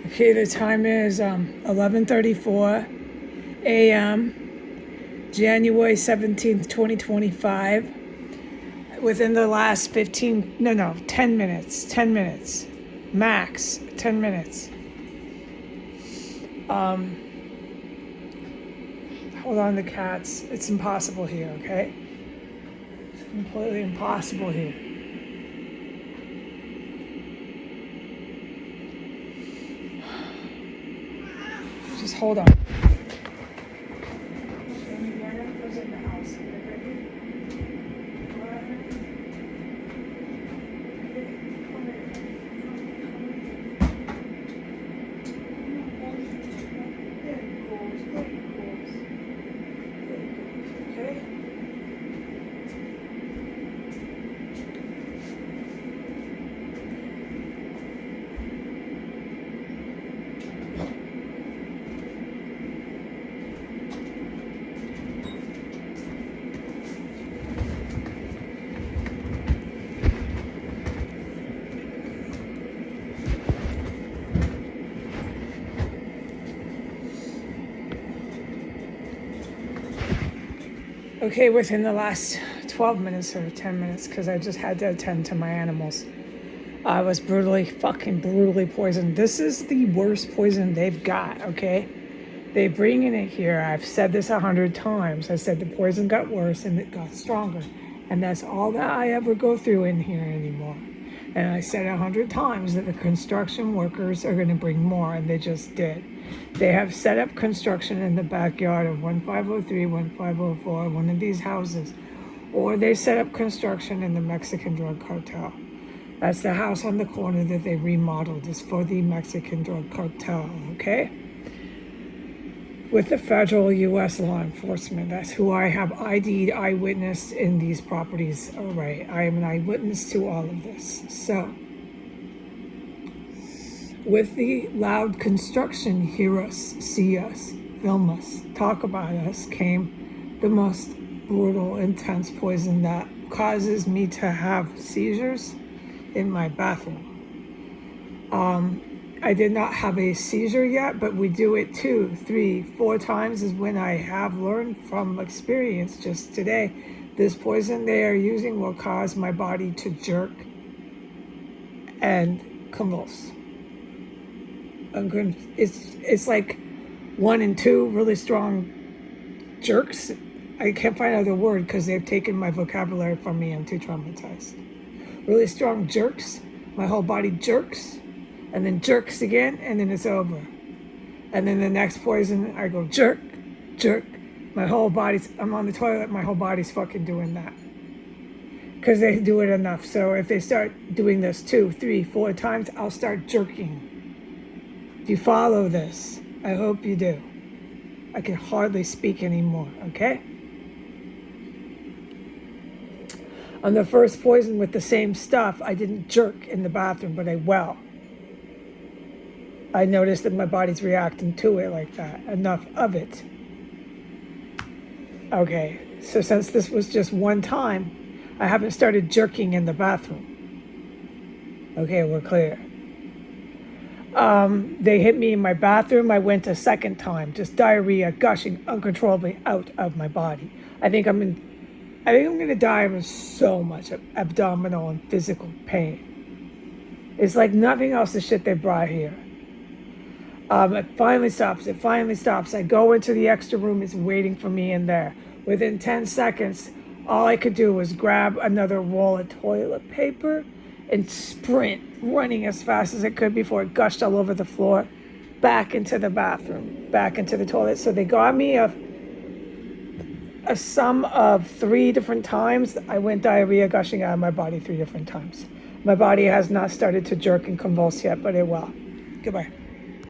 Okay, the time is 11:34 a.m. January 17th, 2025. Within the last 10 minutes, 10 minutes, max 10 minutes. Hold on, the cats. It's impossible here, okay? It's completely impossible here. Just hold on. Okay, within the last 12 minutes or 10 minutes, because I just had to attend to my animals, I was brutally poisoned. This is the worst poison they've got, okay? They bring in it here. I've said this 100 times. I said the poison got worse and it got stronger. And that's all that I ever go through in here anymore. And I said 100 times that the construction workers are going to bring more, and they just did. They have set up construction in the backyard of 1503, 1504, one of these houses. Or they set up construction in the Mexican drug cartel. That's the house on the corner that they remodeled. It's for the Mexican drug cartel, okay? With the federal U.S. law enforcement. That's who I have ID'd, eyewitnessed in these properties. All right, I am an eyewitness to all of this. So, with the loud construction, hear us, see us, film us, talk about us, came the most brutal, intense poison that causes me to have seizures in my bathroom. I did not have a seizure yet, but we do it 2, 3, 4 times is when I have learned from experience just today. This poison they are using will cause my body to jerk and convulse. It's like 1 and 2 really strong jerks. I can't find another word because they've taken my vocabulary from me. I'm too traumatized. Really strong jerks. My whole body jerks. And then jerks again, and then it's over. And then the next poison, I go jerk, jerk. My whole body's, I'm on the toilet, my whole body's fucking doing that. Because they do it enough. So if they start doing this 2, 3, 4 times, I'll start jerking. Do you follow this? I hope you do. I can hardly speak anymore, okay? On the first poison with the same stuff, I didn't jerk in the bathroom, but I well. I noticed that my body's reacting to it like that. Enough of it. Okay, so since this was just one time, I haven't started jerking in the bathroom. Okay, we're clear. They hit me in my bathroom. I went a second time, just diarrhea gushing uncontrollably out of my body. I think I'm going to die of so much abdominal and physical pain. It's like nothing else the shit they brought here. It finally stops. I go into the extra room. It's waiting for me in there. Within 10 seconds, all I could do was grab another roll of toilet paper and sprint, running as fast as I could before it gushed all over the floor, back into the bathroom, back into the toilet. So they got me a sum of 3 different times. I went diarrhea gushing out of my body 3 different times. My body has not started to jerk and convulse yet, but it will. Goodbye.